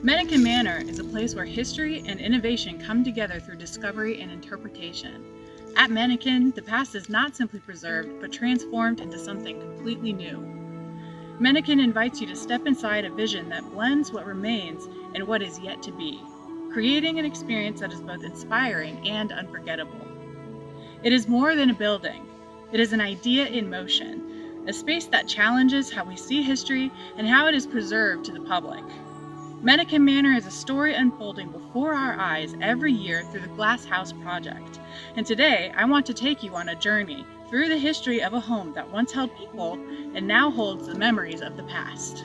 Menokin Manor is a place where history and innovation come together through discovery and interpretation. At Menokin, the past is not simply preserved, but transformed into something completely new. Menokin invites you to step inside a vision that blends what remains and what is yet to be, creating an experience that is both inspiring and unforgettable. It is more than a building. It is an idea in motion, a space that challenges how we see history and how it is preserved to the public. Menokin Manor is a story unfolding before our eyes every year through the Glass House Project. And today, I want to take you on a journey through the history of a home that once held people and now holds the memories of the past.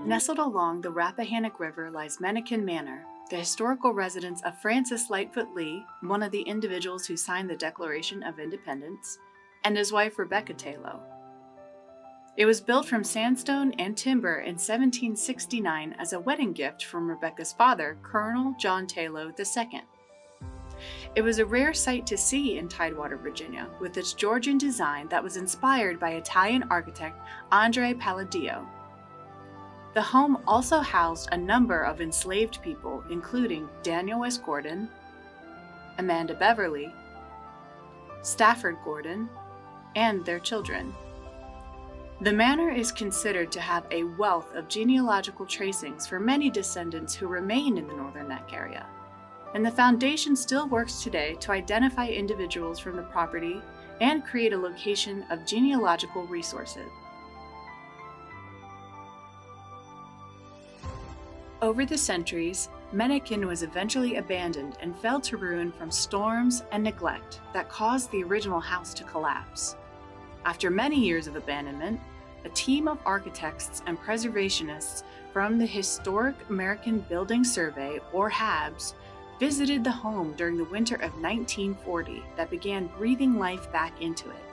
Nestled along the Rappahannock River lies Menokin Manor, the historical residence of Francis Lightfoot Lee, one of the individuals who signed the Declaration of Independence, and his wife Rebecca Taylor. It was built from sandstone and timber in 1769 as a wedding gift from Rebecca's father, Colonel John Taylor II. It was a rare sight to see in Tidewater, Virginia, with its Georgian design that was inspired by Italian architect Andrea Palladio. The home also housed a number of enslaved people, including Daniel S. Gordon, Amanda Beverly, Stafford Gordon, and their children. The manor is considered to have a wealth of genealogical tracings for many descendants who remain in the Northern Neck area, and the foundation still works today to identify individuals from the property and create a location of genealogical resources. Over the centuries, Menokin was eventually abandoned and fell to ruin from storms and neglect that caused the original house to collapse. After many years of abandonment, a team of architects and preservationists from the Historic American Building Survey, or HABS, visited the home during the winter of 1940 that began breathing life back into it.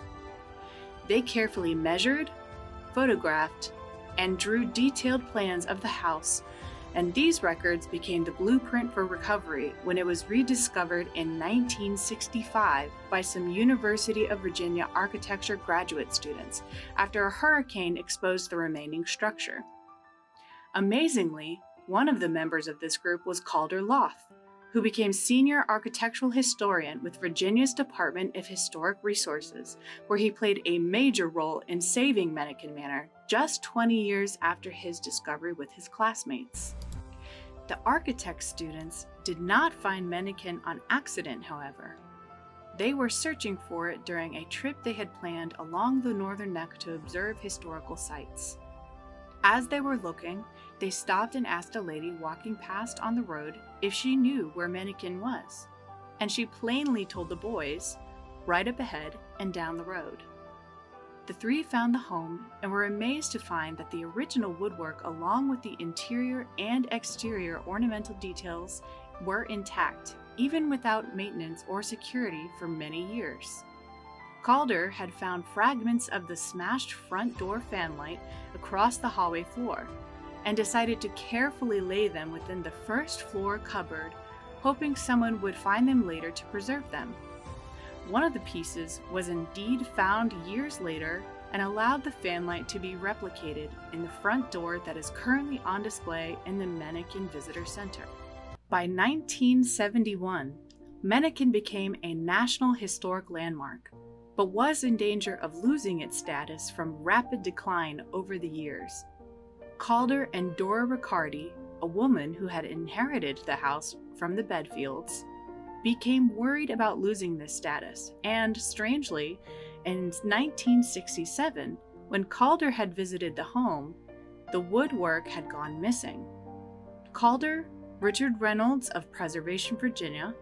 They carefully measured, photographed, and drew detailed plans of the house, and these records became the blueprint for recovery when it was rediscovered in 1965 by some University of Virginia architecture graduate students after a hurricane exposed the remaining structure. Amazingly, one of the members of this group was Calder Loth, who became senior architectural historian with Virginia's Department of Historic Resources, where he played a major role in saving Menokin Manor just 20 years after his discovery with his classmates. The architect students did not find Menokin on accident, however. They were searching for it during a trip they had planned along the Northern Neck to observe historical sites. As they were looking, they stopped and asked a lady walking past on the road if she knew where Menokin was, and she plainly told the boys, right up ahead and down the road. The three found the home and were amazed to find that the original woodwork, along with the interior and exterior ornamental details, were intact, even without maintenance or security for many years. Calder had found fragments of the smashed front door fanlight across the hallway floor, and decided to carefully lay them within the first floor cupboard, hoping someone would find them later to preserve them. One of the pieces was indeed found years later and allowed the fanlight to be replicated in the front door that is currently on display in the Menokin Visitor Center. By 1971, Menokin became a National Historic Landmark, but was in danger of losing its status from rapid decline over the years. Calder and Dora Riccardi, a woman who had inherited the house from the Bedfields, became worried about losing this status, and strangely, in 1967, when Calder had visited the home, the woodwork had gone missing. Calder, Richard Reynolds of Preservation Virginia,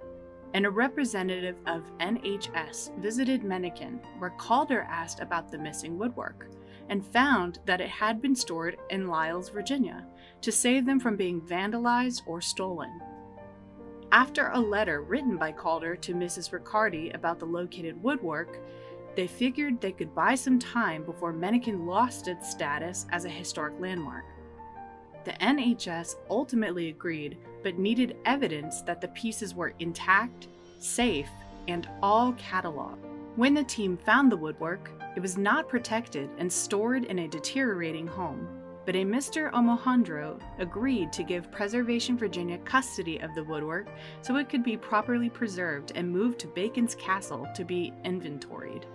and a representative of NHS visited Menokin, where Calder asked about the missing woodwork, and found that it had been stored in Lisles, Virginia, to save them from being vandalized or stolen. After a letter written by Calder to Mrs. Riccardi about the located woodwork, they figured they could buy some time before Menokin lost its status as a historic landmark. The NHS ultimately agreed, but needed evidence that the pieces were intact, safe, and all cataloged. When the team found the woodwork, it was not protected and stored in a deteriorating home. but a Mr. Omohundro agreed to give Preservation Virginia custody of the woodwork so it could be properly preserved and moved to Bacon's Castle to be inventoried.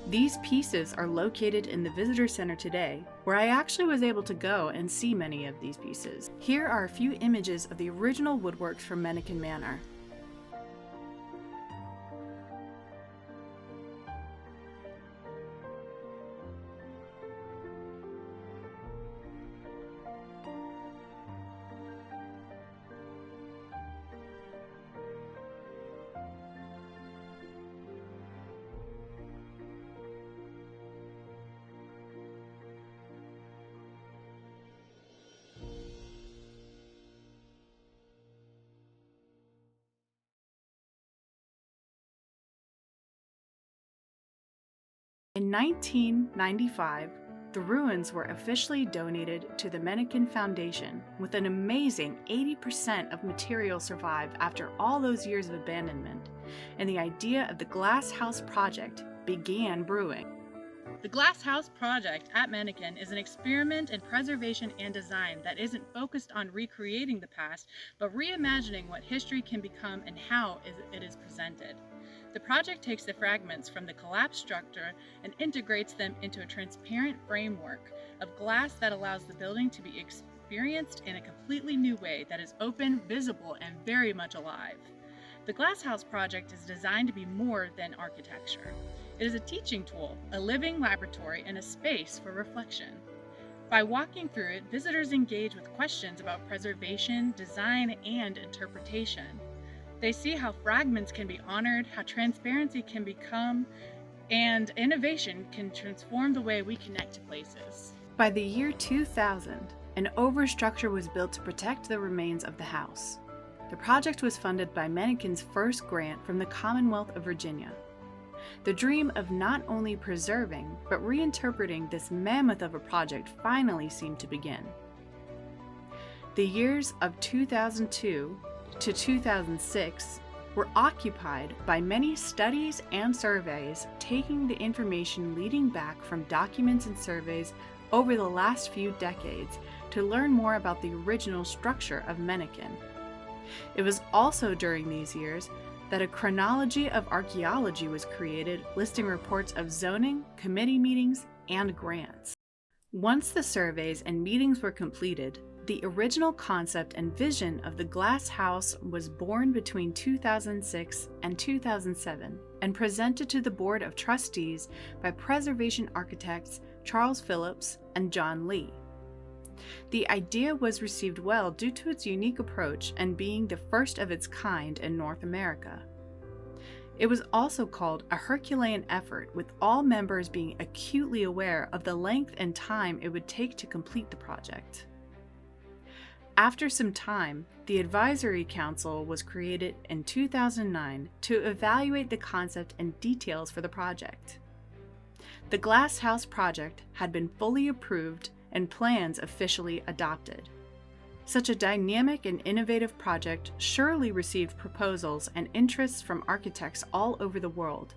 These pieces are located in the visitor center today, where I actually was able to go and see many of these pieces. Here are a few images of the original woodworks from Menokin Manor. In 1995, the ruins were officially donated to the Menokin Foundation, with an amazing 80% of material survived after all those years of abandonment, and the idea of the Glass House Project began brewing. The Glass House Project at Menokin is an experiment in preservation and design that isn't focused on recreating the past, but reimagining what history can become and how it is presented. The project takes the fragments from the collapsed structure and integrates them into a transparent framework of glass that allows the building to be experienced in a completely new way that is open, visible, and very much alive. The Glass House Project is designed to be more than architecture. It is a teaching tool, a living laboratory, and a space for reflection. By walking through it, visitors engage with questions about preservation, design, and interpretation. They see how fragments can be honored, how transparency can become, and innovation can transform the way we connect to places. By the year 2000, an overstructure was built to protect the remains of the house. The project was funded by Menokin's first grant from the Commonwealth of Virginia. The dream of not only preserving, but reinterpreting this mammoth of a project finally seemed to begin. The years of 2002 to 2006 were occupied by many studies and surveys, taking the information leading back from documents and surveys over the last few decades to learn more about the original structure of Menokin. It was also during these years that a chronology of archaeology was created, listing reports of zoning, committee meetings, and grants. Once the surveys and meetings were completed, the original concept and vision of the Glass House was born between 2006 and 2007 and presented to the Board of Trustees by preservation architects Charles Phillips and John Lee. The idea was received well due to its unique approach and being the first of its kind in North America. It was also called a Herculean effort, with all members being acutely aware of the length and time it would take to complete the project. After some time, the Advisory Council was created in 2009 to evaluate the concept and details for the project. The Glass House Project had been fully approved and plans officially adopted. Such a dynamic and innovative project surely received proposals and interests from architects all over the world,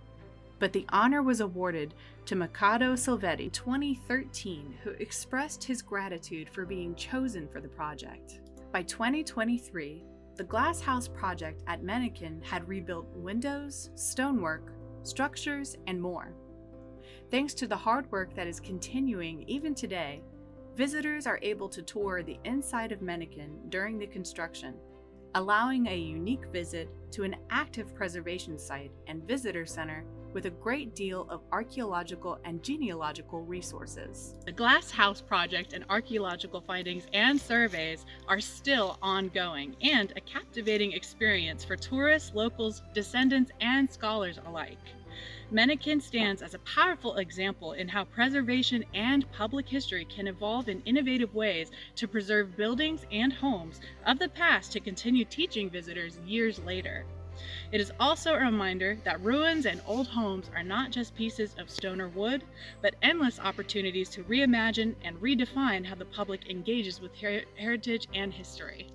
but the honor was awarded to Mikado Silvetti in 2013, who expressed his gratitude for being chosen for the project. By 2023, the Glass House Project at Menokin had rebuilt windows, stonework, structures, and more. Thanks to the hard work that is continuing even today, visitors are able to tour the inside of Menokin during the construction, allowing a unique visit to an active preservation site and visitor center with a great deal of archaeological and genealogical resources. The Glass House Project and archaeological findings and surveys are still ongoing and a captivating experience for tourists, locals, descendants, and scholars alike. Menokin stands as a powerful example in how preservation and public history can evolve in innovative ways to preserve buildings and homes of the past to continue teaching visitors years later. It is also a reminder that ruins and old homes are not just pieces of stone or wood, but endless opportunities to reimagine and redefine how the public engages with heritage and history.